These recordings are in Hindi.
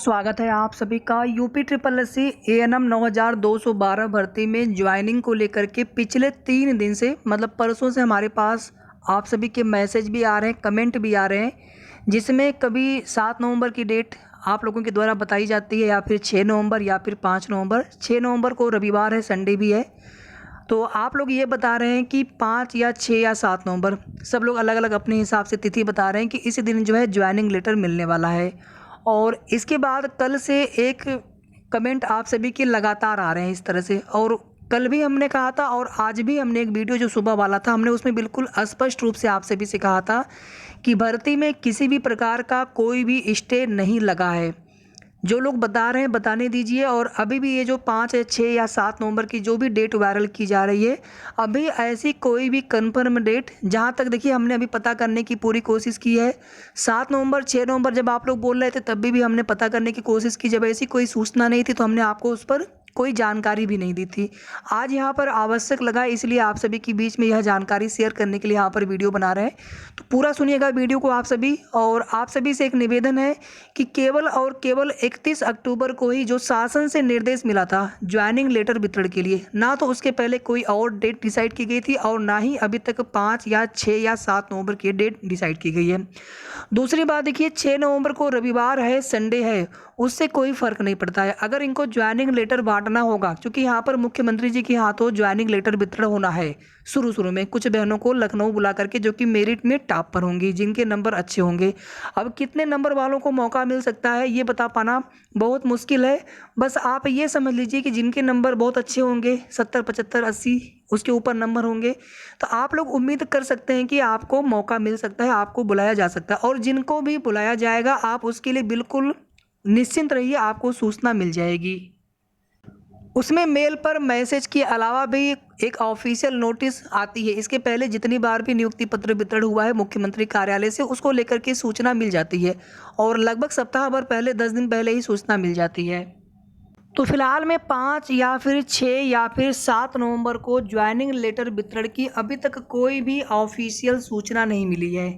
स्वागत है आप सभी का UP triple S C ANM 9212 भर्ती में ज्वाइनिंग को लेकर के पिछले 3 दिन से मतलब परसों से हमारे पास आप सभी के मैसेज भी आ रहे हैं, कमेंट भी आ रहे हैं, जिसमें कभी 7 नवंबर की डेट आप लोगों के द्वारा बताई जाती है या फिर 6 नवंबर या फिर 5 नवंबर। 6 नवंबर को रविवार है, संडे भी है, तो आप लोग ये बता रहे हैं कि 5 या 6 या 7 नवंबर, सब लोग अलग अलग अपने हिसाब से तिथि बता रहे हैं कि इसी दिन जो है ज्वाइनिंग लेटर मिलने वाला है। और इसके बाद कल से एक कमेंट आप सभी के लगातार आ रहे हैं इस तरह से, और कल भी हमने कहा था और आज भी हमने एक वीडियो जो सुबह वाला था हमने उसमें बिल्कुल स्पष्ट रूप से आप सभी से कहा था कि भर्ती में किसी भी प्रकार का कोई भी स्टे नहीं लगा है। जो लोग बता रहे हैं बताने दीजिए। और अभी भी ये जो 5 या 6 या 7 नवंबर की जो भी डेट वायरल की जा रही है, अभी ऐसी कोई भी कंफर्म डेट जहां तक देखिए हमने अभी पता करने की पूरी कोशिश की है। 7 नवंबर 6 नवंबर जब आप लोग बोल रहे थे तब भी हमने पता करने की कोशिश की, जब ऐसी कोई सूचना नहीं थी तो हमने आपको उस पर कोई जानकारी भी नहीं दी थी। आज यहाँ पर आवश्यक लगा, इसलिए आप सभी के बीच में यह जानकारी शेयर करने के लिए यहाँ पर वीडियो बना रहे हैं। तो पूरा सुनिएगा वीडियो को आप सभी, और आप सभी से एक निवेदन है कि केवल और केवल 31 अक्टूबर को ही जो शासन से निर्देश मिला था ज्वाइनिंग लेटर वितरण के लिए, ना तो उसके पहले कोई और डेट डिसाइड की गई थी और ना ही अभी तक 5 या 6 या 7 नवंबर की डेट डिसाइड की गई है। दूसरी बात देखिए, 6 नवंबर को रविवार है, संडे है, उससे कोई फर्क नहीं पड़ता है। अगर इनको ज्वाइनिंग लेटर बांटना होगा, क्योंकि यहाँ पर मुख्यमंत्री जी के हाथों ज्वाइनिंग लेटर वितरण होना है शुरू में कुछ बहनों को लखनऊ बुला करके, जो कि मेरिट में टॉप पर होंगी, जिनके नंबर अच्छे होंगे। अब कितने नंबर वालों को मौका मिल सकता है ये बता पाना बहुत मुश्किल है। बस आप ये समझ लीजिए कि जिनके नंबर बहुत अच्छे होंगे, 70 75 80 उसके ऊपर नंबर होंगे, तो आप लोग उम्मीद कर सकते हैं कि आपको मौका मिल सकता है, आपको बुलाया जा सकता है। और जिनको भी बुलाया जाएगा आप उसके लिए बिल्कुल निश्चिंत रहिए, आपको सूचना मिल जाएगी। उसमें मेल पर मैसेज के अलावा भी एक ऑफिशियल नोटिस आती है। इसके पहले जितनी बार भी नियुक्ति पत्र वितरण हुआ है मुख्यमंत्री कार्यालय से, उसको लेकर के सूचना मिल जाती है, और लगभग सप्ताह भर पहले 10 दिन पहले ही सूचना मिल जाती है। तो फिलहाल में 5 या फिर 6 या फिर 7 नवंबर को ज्वाइनिंग लेटर वितरण की अभी तक कोई भी ऑफिशियल सूचना नहीं मिली है।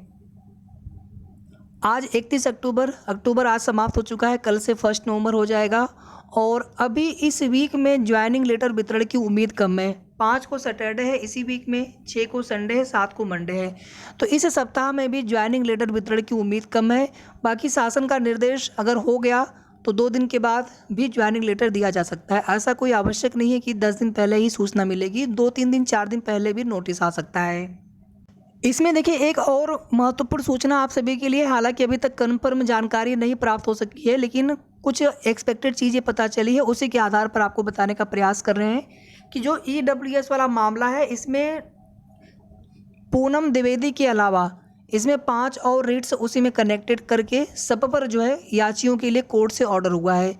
आज 31 अक्टूबर आज समाप्त हो चुका है, कल से 1 नवंबर हो जाएगा, और अभी इस वीक में ज्वाइनिंग लेटर वितरण की उम्मीद कम है। 5 को सैटरडे है इसी वीक में, 6 को संडे है, 7 को मंडे है, तो इस सप्ताह में भी ज्वाइनिंग लेटर वितरण की उम्मीद कम है। बाकी शासन का निर्देश अगर हो गया तो 2 दिन के बाद भी ज्वाइनिंग लेटर दिया जा सकता है। ऐसा कोई आवश्यक नहीं है कि 10 दिन पहले ही सूचना मिलेगी, 2-3 दिन 4 दिन पहले भी नोटिस आ सकता है। इसमें देखिए एक और महत्वपूर्ण सूचना आप सभी के लिए, हालांकि अभी तक कन्फर्म जानकारी नहीं प्राप्त हो सकी है, लेकिन कुछ एक्सपेक्टेड चीज़ें पता चली है, उसी के आधार पर आपको बताने का प्रयास कर रहे हैं कि जो ईडब्ल्यूएस वाला मामला है, इसमें पूनम द्विवेदी के अलावा इसमें 5 और रिट्स उसी में कनेक्टेड करके सब पर जो है याचियों के लिए कोर्ट से ऑर्डर हुआ है,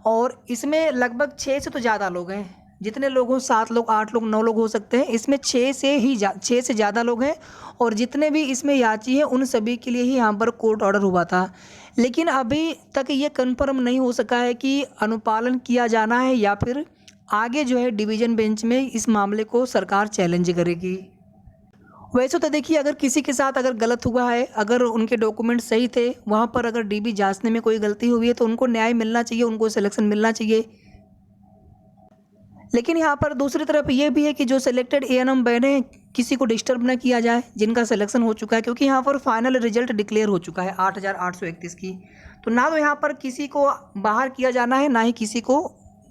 और इसमें लगभग 6 से तो ज़्यादा लोग हैं। जितने लोग हों, 7 लोग 8 लोग 9 लोग हो सकते हैं, इसमें 6 से ज़्यादा लोग हैं, और जितने भी इसमें याची हैं उन सभी के लिए ही यहाँ पर कोर्ट ऑर्डर हुआ था। लेकिन अभी तक ये कन्फर्म नहीं हो सका है कि अनुपालन किया जाना है या फिर आगे जो है डिवीज़न बेंच में इस मामले को सरकार चैलेंज करेगी। वैसे तो देखिए, अगर किसी के साथ अगर गलत हुआ है, अगर उनके डॉक्यूमेंट सही थे, वहाँ पर अगर डीबी जांचने में कोई गलती हुई है तो उनको न्याय मिलना चाहिए, उनको सिलेक्शन मिलना चाहिए। लेकिन यहाँ पर दूसरी तरफ ये भी है कि जो सिलेक्टेड एएनएम बने हैं, किसी को डिस्टर्ब ना किया जाए जिनका सिलेक्शन हो चुका है, क्योंकि यहाँ पर फाइनल रिजल्ट डिक्लेयर हो चुका है 8831 की। तो ना तो यहाँ पर किसी को बाहर किया जाना है, ना ही किसी को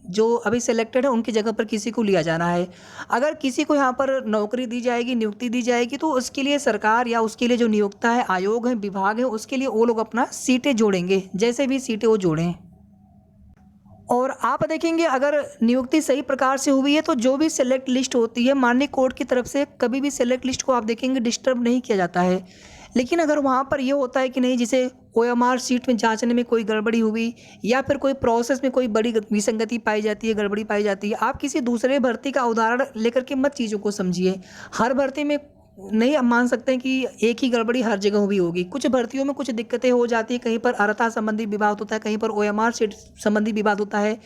जो अभी सिलेक्टेड है उनकी जगह पर किसी को लिया जाना है। अगर किसी को यहाँ पर नौकरी दी जाएगी, नियुक्ति दी जाएगी, तो उसके लिए सरकार या उसके लिए जो नियोक्ता है, आयोग है, विभाग है, उसके लिए वो लोग अपना सीटें जोड़ेंगे, जैसे भी सीटें वो जोड़ें। और आप देखेंगे अगर नियुक्ति सही प्रकार से हुई है तो जो भी सेलेक्ट लिस्ट होती है माननीय कोर्ट की तरफ से, कभी भी सेलेक्ट लिस्ट को आप देखेंगे डिस्टर्ब नहीं किया जाता है। लेकिन अगर वहाँ पर ये होता है कि नहीं, जिसे ओएमआर सीट में जांचने में कोई गड़बड़ी हुई या फिर कोई प्रोसेस में कोई बड़ी विसंगति पाई जाती है, गड़बड़ी पाई जाती है, आप किसी दूसरे भर्ती का उदाहरण लेकर के मत चीज़ों को समझिए। हर भर्ती में नहीं आप मान सकते हैं कि एक ही गड़बड़ी हर जगह भी होगी। कुछ भर्तियों में कुछ दिक्कतें हो जाती है, कहीं पर अर्हता संबंधी विवाद होता है, कहीं पर ओएमआर सीट संबंधी विवाद होता है,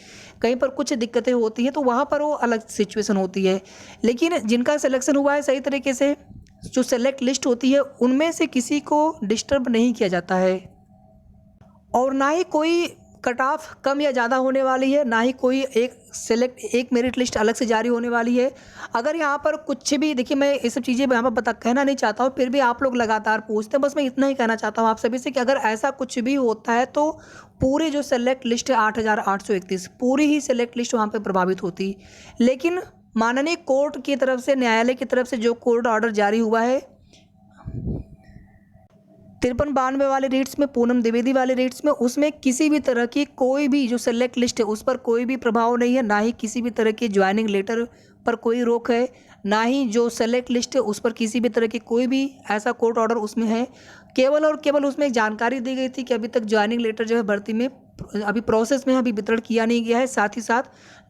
कहीं पर कुछ दिक्कतें होती हैं, तो वहाँ पर वो अलग सिचुएशन होती है। लेकिन जिनका सिलेक्शन हुआ है सही तरीके से, जो सेलेक्ट लिस्ट होती है, उनमें से किसी को डिस्टर्ब नहीं किया जाता है, और ना ही कोई कट ऑफ कम या ज़्यादा होने वाली है, ना ही कोई एक मेरिट लिस्ट अलग से जारी होने वाली है। अगर यहाँ पर कुछ भी देखिए, मैं ये सब चीज़ें यहाँ पर कहना नहीं चाहता हूँ, फिर भी आप लोग लगातार पूछते हैं, बस मैं इतना ही कहना चाहता हूँ आप सभी से कि अगर ऐसा कुछ भी होता है तो पूरी जो सेलेक्ट लिस्ट है 8,831 पूरी ही सेलेक्ट लिस्ट वहाँ पर प्रभावित होती। लेकिन माननीय कोर्ट की तरफ से, न्यायालय की तरफ से जो कोर्ट ऑर्डर जारी हुआ है 5392 वाले रेट्स में, पूनम द्विवेदी वाले रेट्स में, उसमें किसी भी तरह की कोई भी जो सेलेक्ट लिस्ट है उस पर कोई भी प्रभाव नहीं है, ना ही किसी भी तरह की ज्वाइनिंग लेटर पर कोई रोक है, ना ही जो सेलेक्ट लिस्ट है उस पर किसी भी तरह की कोई भी ऐसा कोर्ट ऑर्डर उसमें है। केवल और केवल उसमें एक जानकारी दी गई थी कि अभी तक ज्वाइनिंग लेटर जो है भर्ती में अभी प्रोसेस में, अभी वितरण किया नहीं गया है। साथ ही साथ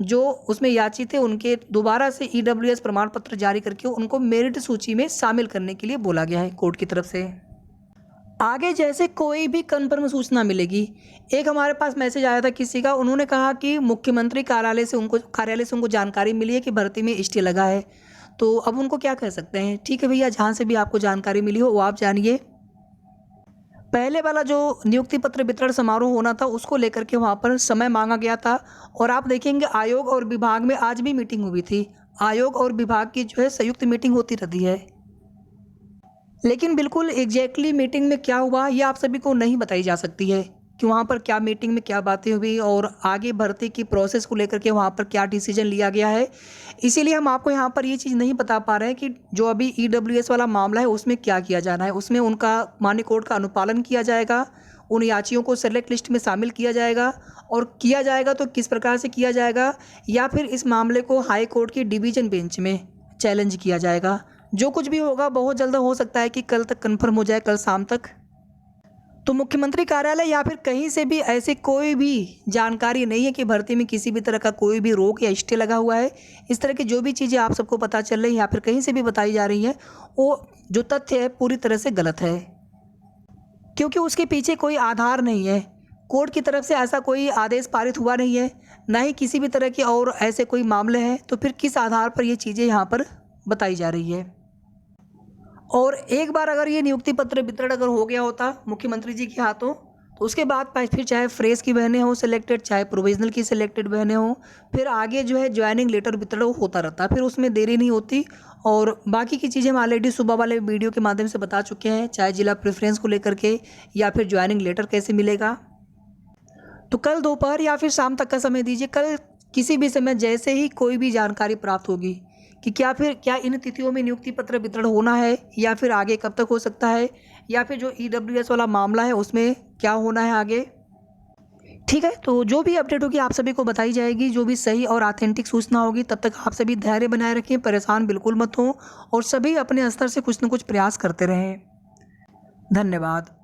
जो उसमें याची थे उनके दोबारा से EWS प्रमाण पत्र जारी करके उनको मेरिट सूची में शामिल करने के लिए बोला गया है कोर्ट की तरफ से। आगे जैसे कोई भी कन्फर्म सूचना मिलेगी, एक हमारे पास मैसेज आया था किसी का, उन्होंने कहा कि मुख्यमंत्री कार्यालय से उनको जानकारी मिली है कि भर्ती में स्टे लगा है। तो अब उनको क्या कह सकते हैं, ठीक है भैया, जहाँ से भी आपको जानकारी मिली हो वो आप जानिए। पहले वाला जो नियुक्ति पत्र वितरण समारोह होना था उसको लेकर के वहाँ पर समय मांगा गया था, और आप देखेंगे आयोग और विभाग में आज भी मीटिंग हुई थी। आयोग और विभाग की जो है संयुक्त मीटिंग होती रहती है, लेकिन बिल्कुल एग्जैक्टली मीटिंग में क्या हुआ ये आप सभी को नहीं बताई जा सकती है कि वहाँ पर क्या मीटिंग में क्या बातें हुई और आगे भर्ती की प्रोसेस को लेकर के वहाँ पर क्या डिसीजन लिया गया है। इसीलिए हम आपको यहाँ पर ये चीज़ नहीं बता पा रहे हैं कि जो अभी EWS वाला मामला है उसमें क्या किया जाना है। उसमें उनका माननीय कोर्ट का अनुपालन किया जाएगा, उन याचियों को सेलेक्ट लिस्ट में शामिल किया जाएगा, और किया जाएगा तो किस प्रकार से किया जाएगा, या फिर इस मामले को हाई कोर्ट की डिवीज़न बेंच में चैलेंज किया जाएगा। जो कुछ भी होगा बहुत जल्द हो सकता है कि कल तक कंफर्म हो जाए, कल शाम तक। तो मुख्यमंत्री कार्यालय या फिर कहीं से भी ऐसी कोई भी जानकारी नहीं है कि भर्ती में किसी भी तरह का कोई भी रोक या स्टे लगा हुआ है। इस तरह की जो भी चीज़ें आप सबको पता चल रही हैं या फिर कहीं से भी बताई जा रही हैं, वो जो तथ्य है पूरी तरह से गलत है, क्योंकि उसके पीछे कोई आधार नहीं है। कोर्ट की तरफ से ऐसा कोई आदेश पारित हुआ नहीं है, ना ही किसी भी तरह के और ऐसे कोई मामले हैं। तो फिर किस आधार पर ये चीज़ें यहाँ पर बताई जा रही है। और एक बार अगर ये नियुक्ति पत्र वितरण अगर हो गया होता मुख्यमंत्री जी के हाथों, तो उसके बाद फिर चाहे फ्रेश की बहनें हो सिलेक्टेड, चाहे प्रोविजनल की सिलेक्टेड बहनें हो, फिर आगे जो है ज्वाइनिंग लेटर वितरण होता रहता, फिर उसमें देरी नहीं होती। और बाकी की चीज़ें हम ऑलरेडी सुबह वाले वीडियो के माध्यम से बता चुके हैं, चाहे जिला प्रेफरेंस को लेकर के या फिर ज्वाइनिंग लेटर कैसे मिलेगा। तो कल दोपहर या फिर शाम तक का समय दीजिए, कल किसी भी समय जैसे ही कोई भी जानकारी प्राप्त होगी कि क्या इन तिथियों में नियुक्ति पत्र वितरण होना है या फिर आगे कब तक हो सकता है, या फिर जो EWS वाला मामला है उसमें क्या होना है आगे, ठीक है। तो जो भी अपडेट होगी आप सभी को बताई जाएगी, जो भी सही और ऑथेंटिक सूचना होगी। तब तक आप सभी धैर्य बनाए रखें, परेशान बिल्कुल मत हो, और सभी अपने स्तर से कुछ न कुछ प्रयास करते रहें। धन्यवाद।